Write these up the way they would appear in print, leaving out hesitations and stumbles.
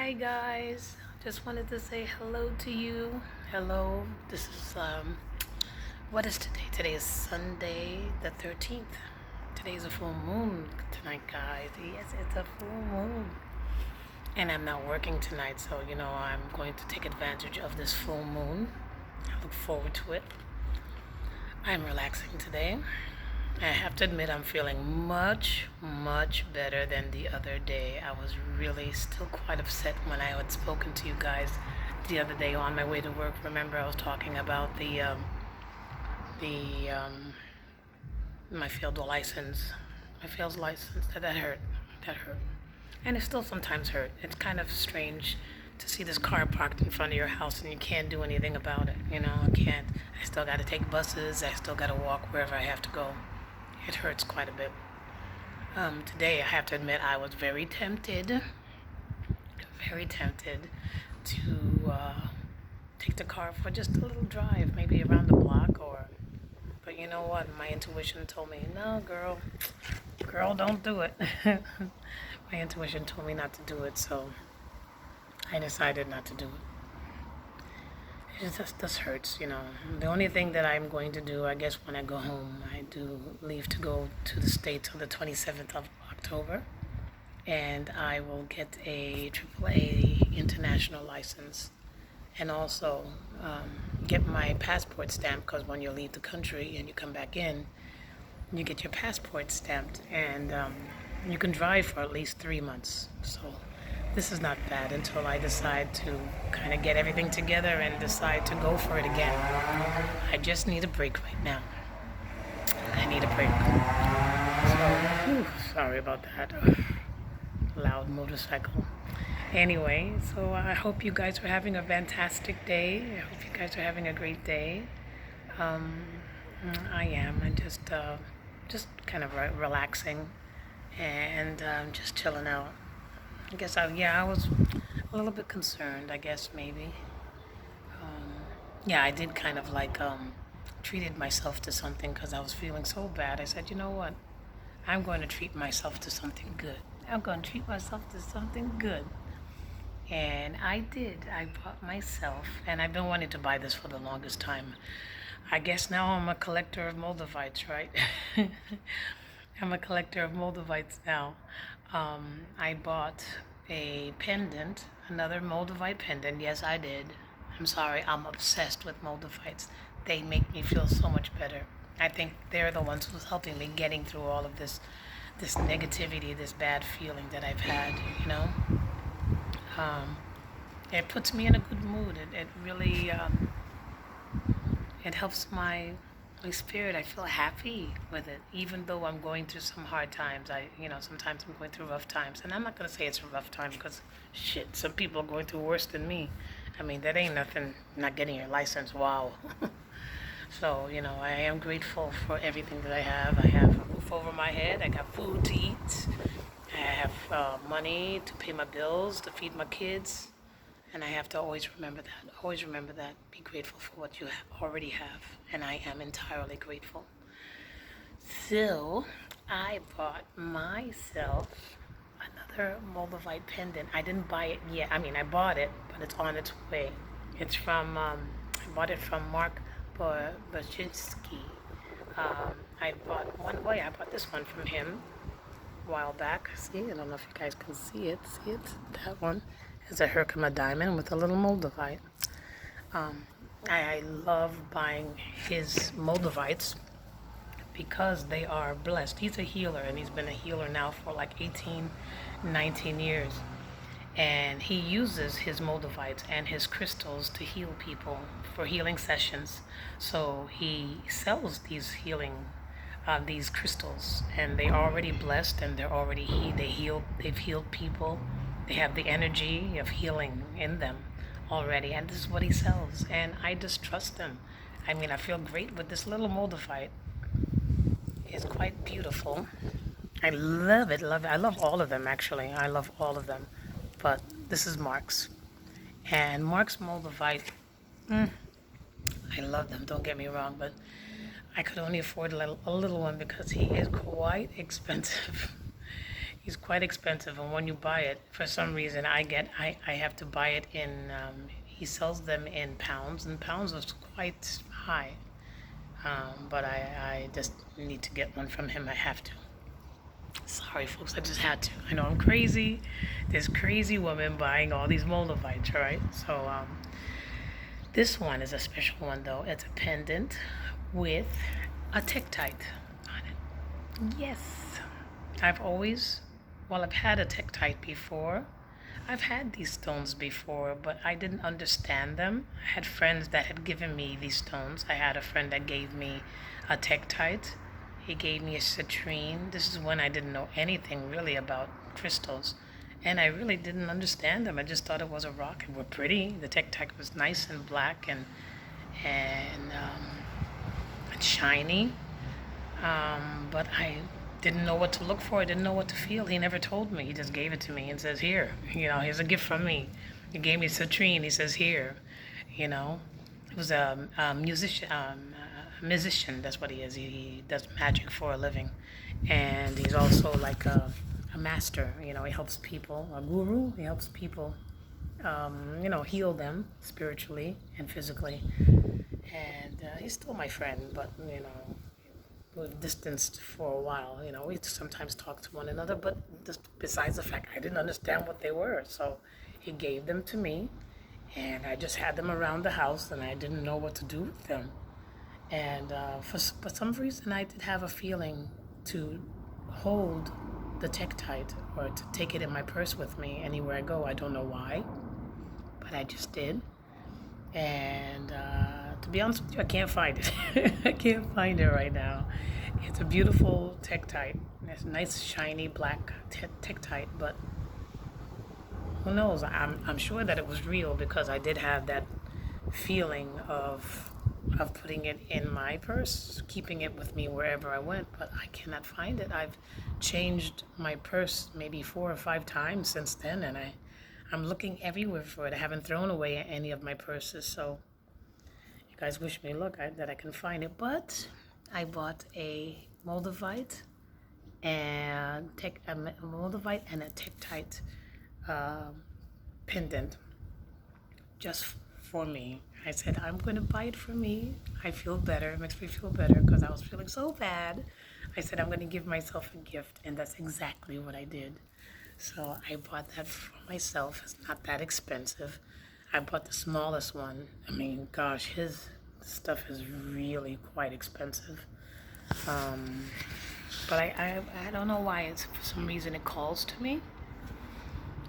Hi guys, just wanted to say hello to you. Hello. This is what is today? Today is Sunday the 13th. Today is a full moon tonight, guys. Yes, it's a full moon. And I'm not working tonight, so I'm going to take advantage of this full moon. I look forward to it. I'm relaxing today. I have to admit, I'm feeling much, much better than the other day. I was really still quite upset when I had spoken to you guys the other day on my way to work. Remember, I was talking about the my failed license, That hurt. That hurt, and it still sometimes hurt. It's kind of strange to see this car parked in front of your house and you can't do anything about it. I can't. I still got to take buses. I still got to walk wherever I have to go. It hurts quite a bit. Today, I have to admit, I was very tempted to take the car for just a little drive, maybe around the block, but you know what? My intuition told me, no, girl, don't do it. My intuition told me not to do it, so I decided not to do it. It just hurts. The only thing that I'm going to do, I guess, when I go home, I do leave to go to the States on the 27th of October, and I will get a AAA international license, and also get my passport stamped, because when you leave the country and you come back in, you get your passport stamped, and you can drive for at least 3 months. So this is not bad until I decide to kind of get everything together and decide to go for it again. I just need a break right now. I need a break. So, sorry about that. Loud motorcycle. Anyway, so I hope you guys are having a fantastic day. I hope you guys are having a great day. I am. I'm just kind of relaxing and just chilling out. I guess I was a little bit concerned, I guess, maybe. I did kind of treated myself to something because I was feeling so bad. I said, you know what? I'm going to treat myself to something good. I'm going to treat myself to something good. And I did. I bought myself, and I've been wanting to buy this for the longest time. I guess now I'm a collector of Moldavites, right? I'm a collector of Moldavites now. I bought a pendant, another Moldavite pendant. Yes, I did. I'm sorry, I'm obsessed with Moldavites. They make me feel so much better. I think they're the ones who's helping me getting through all of this negativity, this bad feeling that I've had. It puts me in a good mood. It really it helps my spirit. I feel happy with it, even though I'm going through some hard times. Sometimes I'm going through rough times, and I'm not going to say it's a rough time because shit, some people are going through worse than me. I mean, that ain't nothing. Not getting your license, wow. So I am grateful for everything that I have. I have a roof over my head. I got food to eat. I have money to pay my bills, to feed my kids. And I have to always remember that. Always remember that. Be grateful for what you already have. And I am entirely grateful. So, I bought myself another Moldavite pendant. I didn't buy it yet. I mean, I bought it, but it's on its way. It's from, I bought it from Mark Bajerski. I bought this one from him a while back. See, I don't know if you guys can see it. See it? That one is a Herkimer diamond with a little Moldavite. I love buying his Moldavites because they are blessed. He's a healer, and he's been a healer now for like 18, 19 years. And he uses his Moldavites and his crystals to heal people for healing sessions. So he sells these these crystals, and they're already blessed, and they've healed people. They have the energy of healing in them already, and this is what he sells. And I just trust him. I mean, I feel great with this little Moldavite. It's quite beautiful. I love it. I love all of them, actually. I love all of them. But this is Mark's. And Mark's Moldavite, I love them, don't get me wrong, but I could only afford a little one because he is quite expensive. He's quite expensive, and when you buy it, for some reason, I have to buy it in. He sells them in pounds, and pounds is quite high. But I just need to get one from him. I have to. Sorry, folks, I just had to. I know I'm crazy. This crazy woman buying all these Moldavites, right? So this one is a special one, though. It's a pendant with a Tektite on it. Yes, I've had a Tektite before. I've had these stones before, but I didn't understand them. I had friends that had given me these stones. I had a friend that gave me a Tektite. He gave me a citrine. This is when I didn't know anything really about crystals. And I really didn't understand them. I just thought it was a rock and were pretty. The Tektite was nice and black and shiny. But I didn't know what to look for. I didn't know what to feel. He never told me. He just gave it to me and says, here, here's a gift from me. He gave me citrine. He says, here, It was a musician. That's what he is. He does magic for a living. And he's also like a master. He helps people, a guru. He helps people, heal them spiritually and physically. And he's still my friend, but, we've distanced for a while. We sometimes talk to one another, but just besides the fact I didn't understand what they were. So he gave them to me, and I just had them around the house, and I didn't know what to do with them. And for some reason, I did have a feeling to hold the Tektite or to take it in my purse with me anywhere I go. I don't know why, but I just did. And to be honest with you, I can't find it. I can't find it right now. It's a beautiful Tektite. It's a nice, shiny, black Tektite, but who knows? I'm sure that it was real because I did have that feeling of putting it in my purse, keeping it with me wherever I went, but I cannot find it. I've changed my purse maybe 4 or 5 times since then, and I'm looking everywhere for it. I haven't thrown away any of my purses, so you guys wish me luck that I can find it. But I bought a Moldavite and a Moldavite and a Tektite pendant just for me. I said, I'm going to buy it for me. I feel better. It makes me feel better because I was feeling so bad. I said, I'm going to give myself a gift, and that's exactly what I did. So I bought that for myself. It's not that expensive. I bought the smallest one. I mean, gosh, his stuff is really quite expensive. But I don't know why. For some reason it calls to me.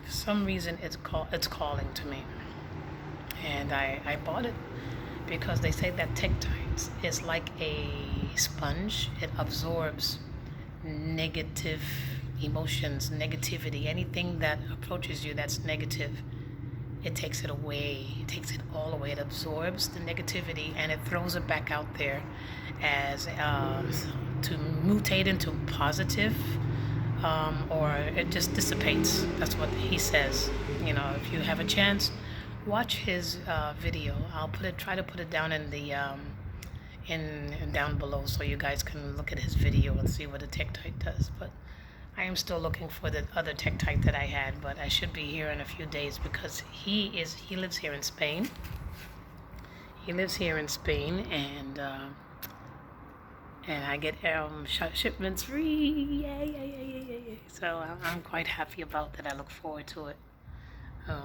For some reason it's calling to me. And I bought it because they say that Tektite is like a sponge. It absorbs negative emotions, negativity, anything that approaches you that's negative. It takes it away. It takes it all away. It absorbs the negativity and it throws it back out there as to mutate into positive, or it just dissipates. That's what he says. If you have a chance, watch his video. I'll try to put it down in the down below so you guys can look at his video and see what a Tektite does. But I am still looking for the other Tektite that I had, but I should be here in a few days because he lives here in Spain. He lives here in Spain, and I get shipments free. Yay. So I'm quite happy about that. I look forward to it. I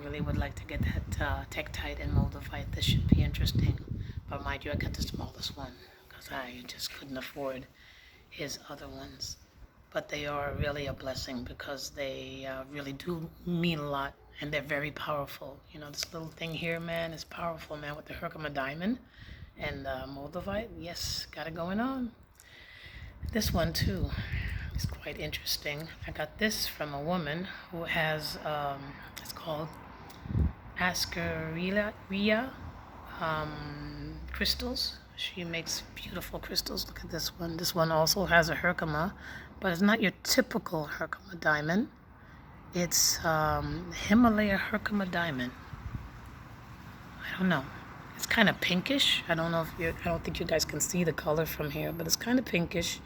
really would like to get that Tektite and Moldavite. This should be interesting. But mind you, I got the smallest one because I just couldn't afford his other ones. But they are really a blessing because they really do mean a lot, and they're very powerful. This little thing here, man, is powerful, man, with the Herkimer diamond and Moldavite. Yes, got it going on. This one, too, is quite interesting. I got this from a woman who has, it's called Ascaria crystals. She makes beautiful crystals. Look at this one. This one also has a Herkimer, but it's not your typical Herkimer diamond. It's Himalaya Herkimer diamond. I don't know. It's kind of pinkish. I don't think you guys can see the color from here, but it's kind of pinkish.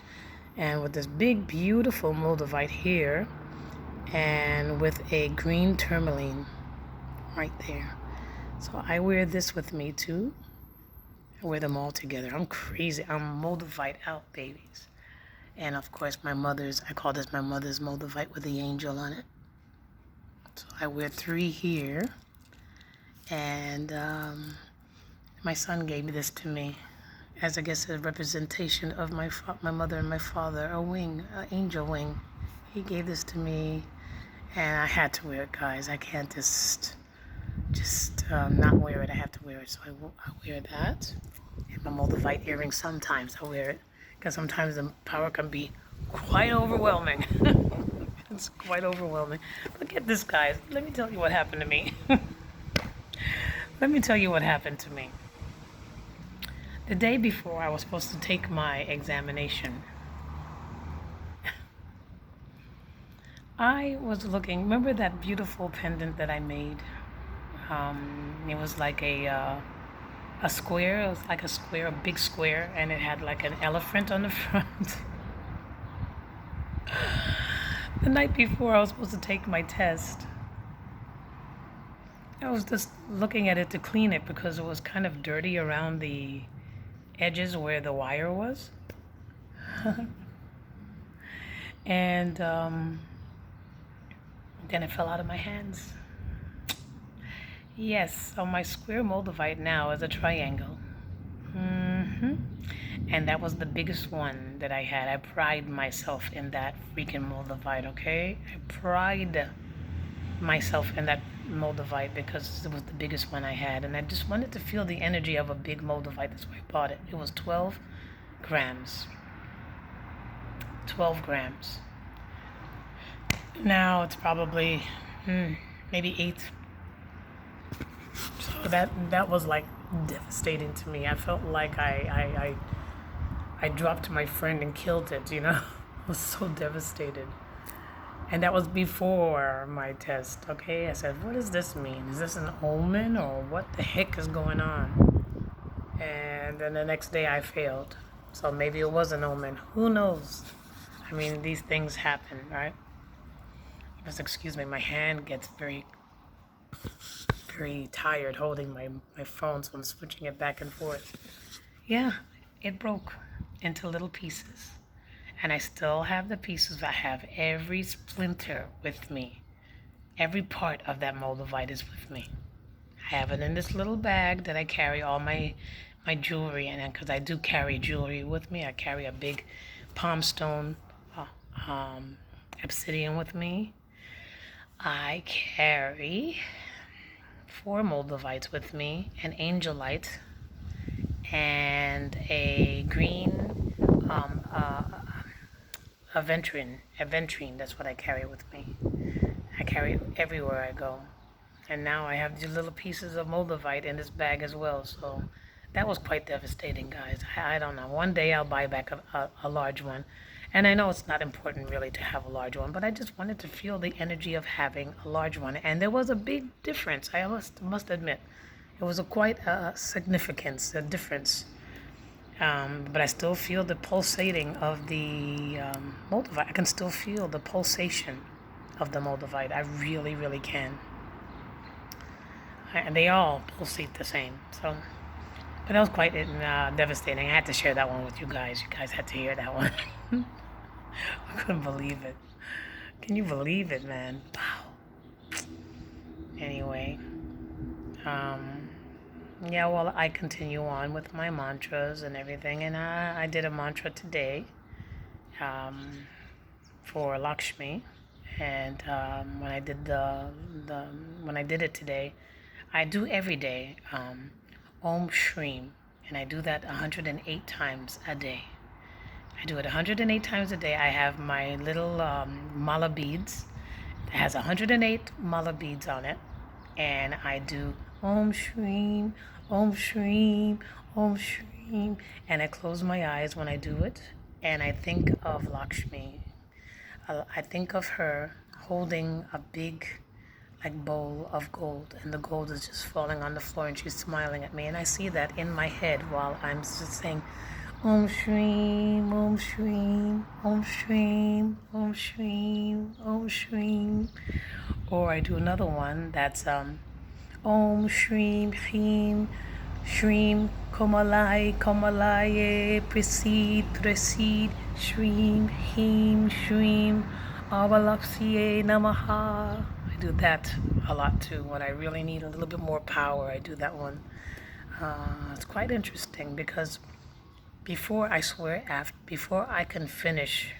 and with this big, beautiful Moldavite here, and with a green tourmaline right there. So I wear this with me too. I wear them all together. I'm crazy. I'm Moldavite out, babies. And of course, my mother's, I call this my mother's Moldavite with the angel on it. So I wear 3 here. And my son gave me this to me as, I guess, a representation of my mother and my father, a wing, an angel wing. He gave this to me, and I had to wear it, guys. I can't just not wear it. I have to wear it, so I wear that. And my Moldavite earrings, sometimes I wear it, because sometimes the power can be quite overwhelming. It's quite overwhelming. Look at this, guys. Let me tell you what happened to me. Let me tell you what happened to me. The day before I was supposed to take my examination, I was looking, remember that beautiful pendant that I made? It was like a square, it was like a square, a big square, and it had like an elephant on the front. The night before I was supposed to take my test, I was just looking at it to clean it because it was kind of dirty around the edges where the wire was. And then it fell out of my hands. Yes, so my square Moldavite now is a triangle. And that was the biggest one that I had. I pride myself in that freaking Moldavite, okay? I pride myself in that Moldavite because it was the biggest one I had, and I just wanted to feel the energy of a big Moldavite. That's why I bought it. It was 12 grams. 12 grams. Now it's probably maybe 8. So that was like devastating to me. I felt like I dropped my friend and killed it, you know? I was so devastated. And that was before my test, okay? I said, what does this mean? Is this an omen, or what the heck is going on? And then the next day I failed. So maybe it was an omen. Who knows? I mean, these things happen, right? Just excuse me, my hand gets very, very tired holding my phone, so I'm switching it back and forth. Yeah, it broke into little pieces. And I still have the pieces. I have every splinter with me. Every part of that Moldavite is with me. I have it in this little bag that I carry all my jewelry in, because I do carry jewelry with me. I carry a big palm stone obsidian with me. I carry 4 Moldavites with me, an angelite, and a green aventurine, that's what I carry with me. I carry it everywhere I go. And now I have these little pieces of Moldavite in this bag as well. So that was quite devastating, guys. I don't know. One day I'll buy back a large one. And I know it's not important really to have a large one, but I just wanted to feel the energy of having a large one. And there was a big difference, I must admit. It was quite a significance, a difference. But I still feel the pulsating of the Moldavite. I can still feel the pulsation of the Moldavite. I really, really can. And they all pulsate the same. So, but that was quite devastating. I had to share that one with you guys. You guys had to hear that one. I couldn't believe it. Can you believe it, man? Wow. Anyway, yeah, well, I continue on with my mantras and everything, and I did a mantra today for Lakshmi, and when I did when I did it today, I do every day Om Shreem, and I do that 108 times a day. I do it 108 times a day. I have my little mala beads. It has 108 mala beads on it, and I do Om Shreem, Om Shreem, Om Shreem, and I close my eyes when I do it, and I think of Lakshmi. I think of her holding a big bowl of gold, and the gold is just falling on the floor, and she's smiling at me, and I see that in my head while I'm just saying Om Shreem, Om Shreem, Om Shreem, Om Shreem, Om Shreem. Or I do another one that's Om Shreem, Shreem, Shreem, Komalai, Komalaye, Precede, Shreem, Heem, Shreem, Avalaksiye, Namaha. I do that a lot too. When I really need a little bit more power, I do that one. It's quite interesting because before I can finish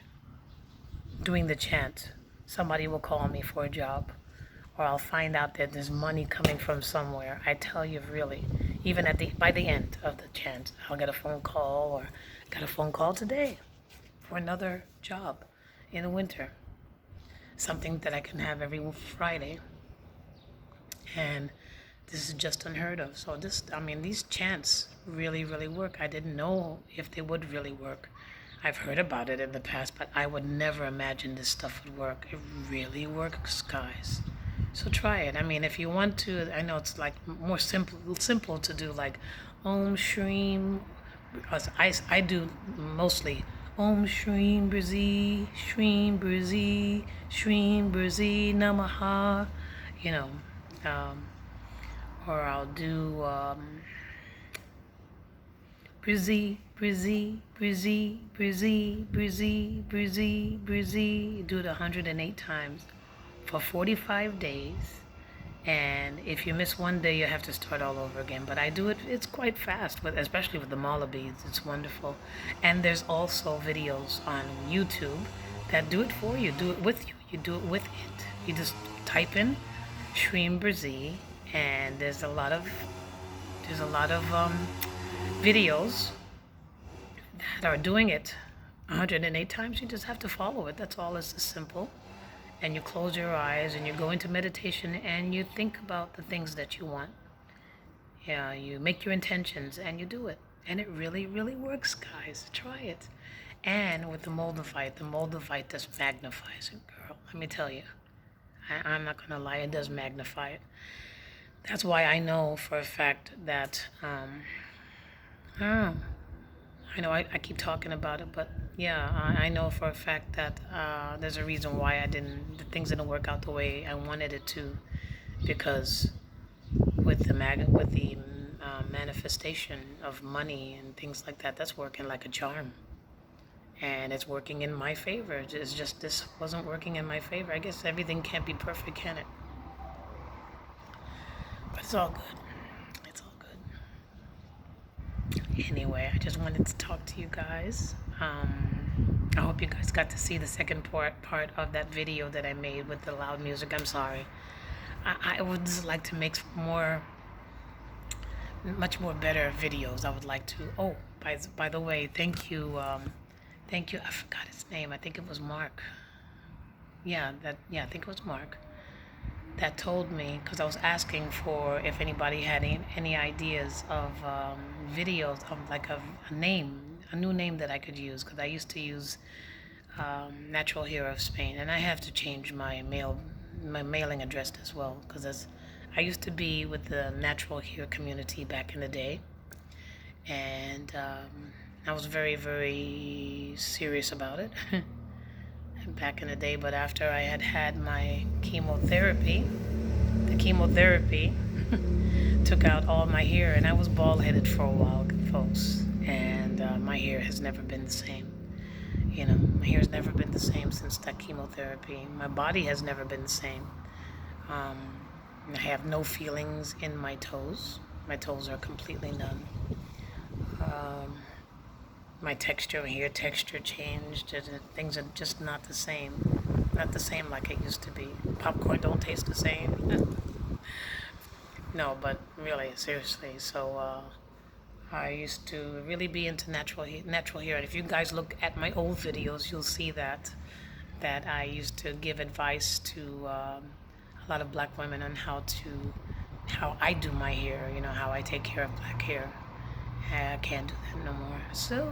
doing the chant, somebody will call me for a job, or I'll find out that there's money coming from somewhere. I tell you, really, even by the end of the chant, I'll get a phone call, or got a phone call today for another job in the winter, something that I can have every Friday, and this is just unheard of. So these chants really, really work. I didn't know if they would really work. I've heard about it in the past, but I would never imagine this stuff would work. It really works, guys. So try it. I mean, if you want to, I know it's like more simple to do, like Om Shreem. I do mostly Om Shreem Brazi, Shreem Brazi Namaha, you know. Um, or I'll do Brizzy, do it 108 times for 45 days. And if you miss one day, you have to start all over again. But I do it, it's quite fast, but especially with the mala beads, it's wonderful. And there's also videos on YouTube that do it for you, do it with you. You do it with it. You just type in Shreem Brizzy, and there's a lot of videos that are doing it 108 times. You just have to follow it. That's all. It's just simple. And you close your eyes and you go into meditation and you think about the things that you want. Yeah, you make your intentions and you do it. And it really, really works, guys. Try it. And with the Moldavite just magnifies it, girl. Let me tell you. I'm not going to lie, it does magnify it. That's why I know for a fact that, I know I keep talking about it, but yeah, I know for a fact that there's a reason why the things didn't work out the way I wanted it to, because with the manifestation of money and things like that, that's working like a charm. And it's working in my favor. It's just this wasn't working in my favor. I guess everything can't be perfect, can it? But it's all good. It's all good. Anyway, I just wanted to talk to you guys. I hope you guys got to see the second part of that video that I made with the loud music. I'm sorry. I would just like to make much more better videos. I would like to. Oh, by the way, thank you. Thank you. I forgot his name. I think it was Mark. I think it was Mark that told me, because I was asking for if anybody had any ideas of videos of like a new name that I could use, because I used to use Natural Hero of Spain, and I have to change my mailing address as well, because I used to be with the Natural Hero community back in the day, and I was very, very serious about it back in the day. But after I had my chemotherapy, the chemotherapy took out all my hair, and I was bald-headed for a while, folks, and my hair has never been the same. You know, my hair has never been the same since that chemotherapy. My body has never been the same. I have no feelings in my toes. My toes are completely numb. My hair texture changed, and things are just not the same. Not the same like it used to be. Popcorn don't taste the same. No, but really, seriously. So I used to really be into natural hair. And if you guys look at my old videos, you'll see that I used to give advice to a lot of black women on how I do my hair. You know, how I take care of black hair. I can't do that no more. So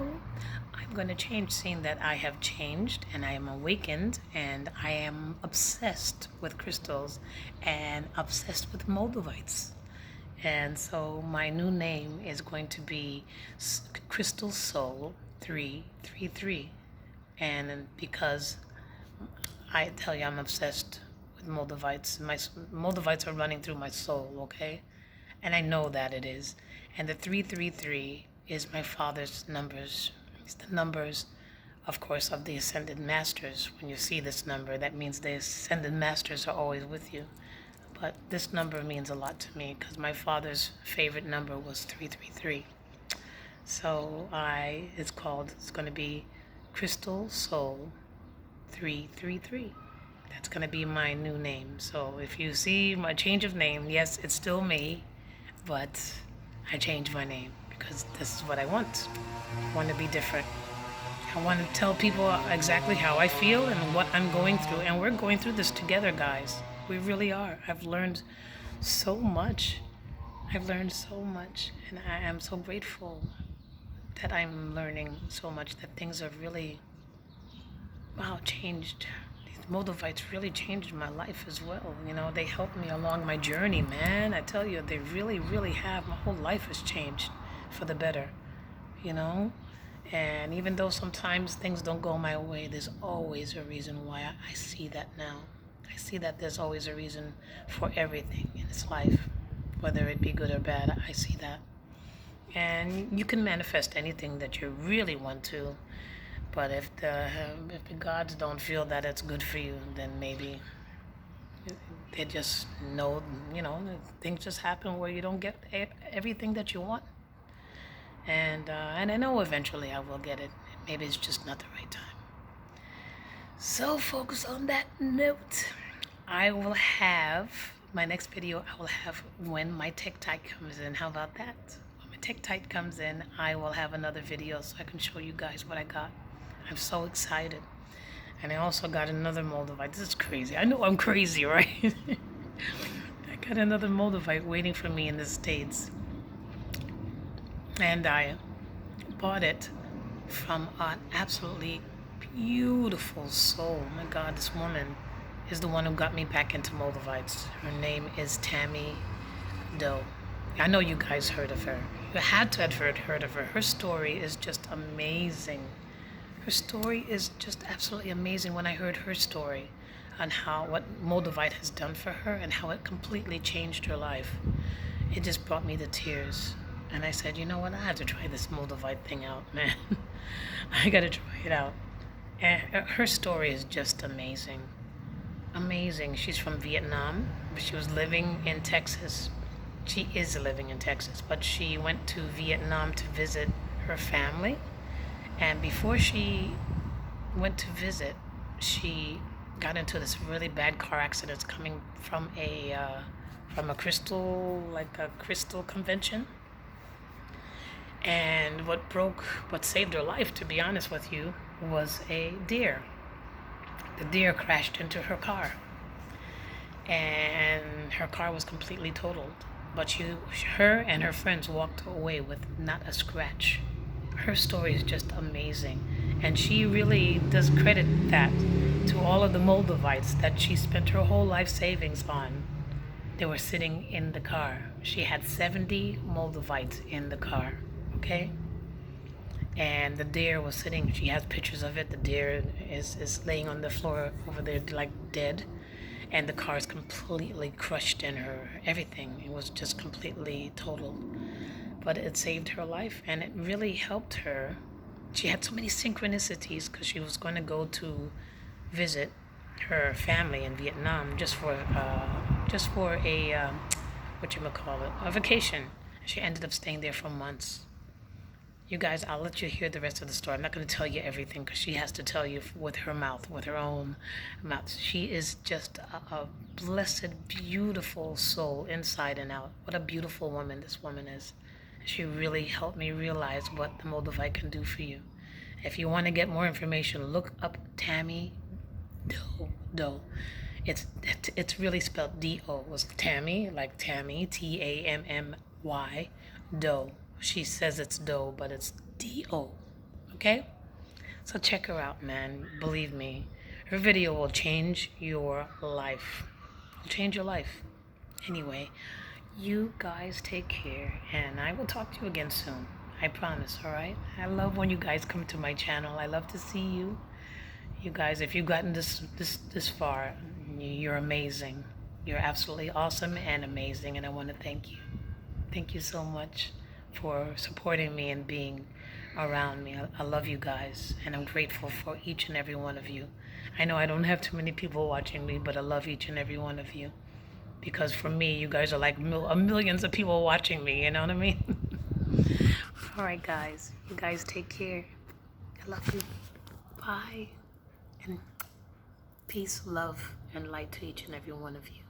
I'm going to change, seeing that I have changed and I am awakened and I am obsessed with crystals and obsessed with Moldavites. And so my new name is going to be Crystal Soul 333. And because I tell you, I'm obsessed with Moldavites. My Moldavites are running through my soul, okay? And I know that it is. And the 333 is my father's numbers. It's the numbers, of course, of the Ascended Masters. When you see this number, that means the Ascended Masters are always with you. But this number means a lot to me because my father's favorite number was 333. So it's going to be Crystal Soul 333. That's going to be my new name. So if you see my change of name, yes, it's still me, but I changed my name because this is what I want. I want to be different. I want to tell people exactly how I feel and what I'm going through. And we're going through this together, guys. We really are. I've learned so much. And I am so grateful that I'm learning so much, that things have really, changed. These Moldavites really changed my life as well. They helped me along my journey, man. I tell you, they really, really have. My whole life has changed for the better, And even though sometimes things don't go my way, there's always a reason why. I see that now. I see that there's always a reason for everything in this life, whether it be good or bad. I see that. And you can manifest anything that you really want to, but if the gods don't feel that it's good for you, then maybe they just know, things just happen where you don't get everything that you want. And I know eventually I will get it. Maybe it's just not the right time. So focus on that note. I will have my next video. I will have when my Tektite comes in. How about that? When my Tektite comes in, I will have another video so I can show you guys what I got. I'm so excited. And I also got another Moldavite. This is crazy. I know I'm crazy, right? I got another Moldavite waiting for me in the States. And I bought it from an absolutely beautiful soul. Oh my God, this woman is the one who got me back into Moldavites. Her name is Famiy. I know you guys heard of her. You had to have heard of her. Her story is just amazing. Her story is just absolutely amazing. When I heard her story on what Moldavite has done for her and how it completely changed her life, it just brought me to tears. And I said, you know what? I have to try this Moldavite thing out, man. I got to try it out. And her story is just amazing. Amazing. She's from Vietnam. She was living in Texas. She is living in Texas, but she went to Vietnam to visit her family. And before she went to visit, she got into this really bad car accident coming from a crystal convention. And what saved her life, to be honest with you, was a deer. The deer crashed into her car, and her car was completely totaled. But her and her friends walked away with not a scratch. Her story is just amazing, and she really does credit that to all of the Moldavites that she spent her whole life savings on. They were sitting in the car. She had 70 Moldavites in the car, okay? And the deer was sitting, she has pictures of it. The deer is laying on the floor over there like dead. And the car is completely crushed in her, everything. It was just completely totaled. But it saved her life, and it really helped her. She had so many synchronicities because she was going to go to visit her family in Vietnam just for a a vacation. She ended up staying there for months. You guys, I'll let you hear the rest of the story. I'm not going to tell you everything because she has to tell you with her mouth, with her own mouth. She is just a blessed, beautiful soul inside and out. What a beautiful woman this woman is. She really helped me realize what the Moldavite can do for you. If you want to get more information, look up Famiy. It's really spelled D-O. It was Tammy, like Tammy, Tammy, Doe. She says it's Doe, but it's D-O. Okay? So check her out, man. Believe me. Her video will change your life. It'll change your life. Anyway, You guys take care, and I will talk to you again soon. I promise, all right? I love when you guys come to my channel. I love to see you. You guys, if you've gotten this far, you're amazing. You're absolutely awesome and amazing, and I want to thank you. Thank you so much for supporting me and being around me. I love you guys, and I'm grateful for each and every one of you. I know I don't have too many people watching me, but I love each and every one of you. Because for me, you guys are like millions of people watching me, you know what I mean? All right, guys. You guys take care. I love you. Bye. And peace, love, and light to each and every one of you.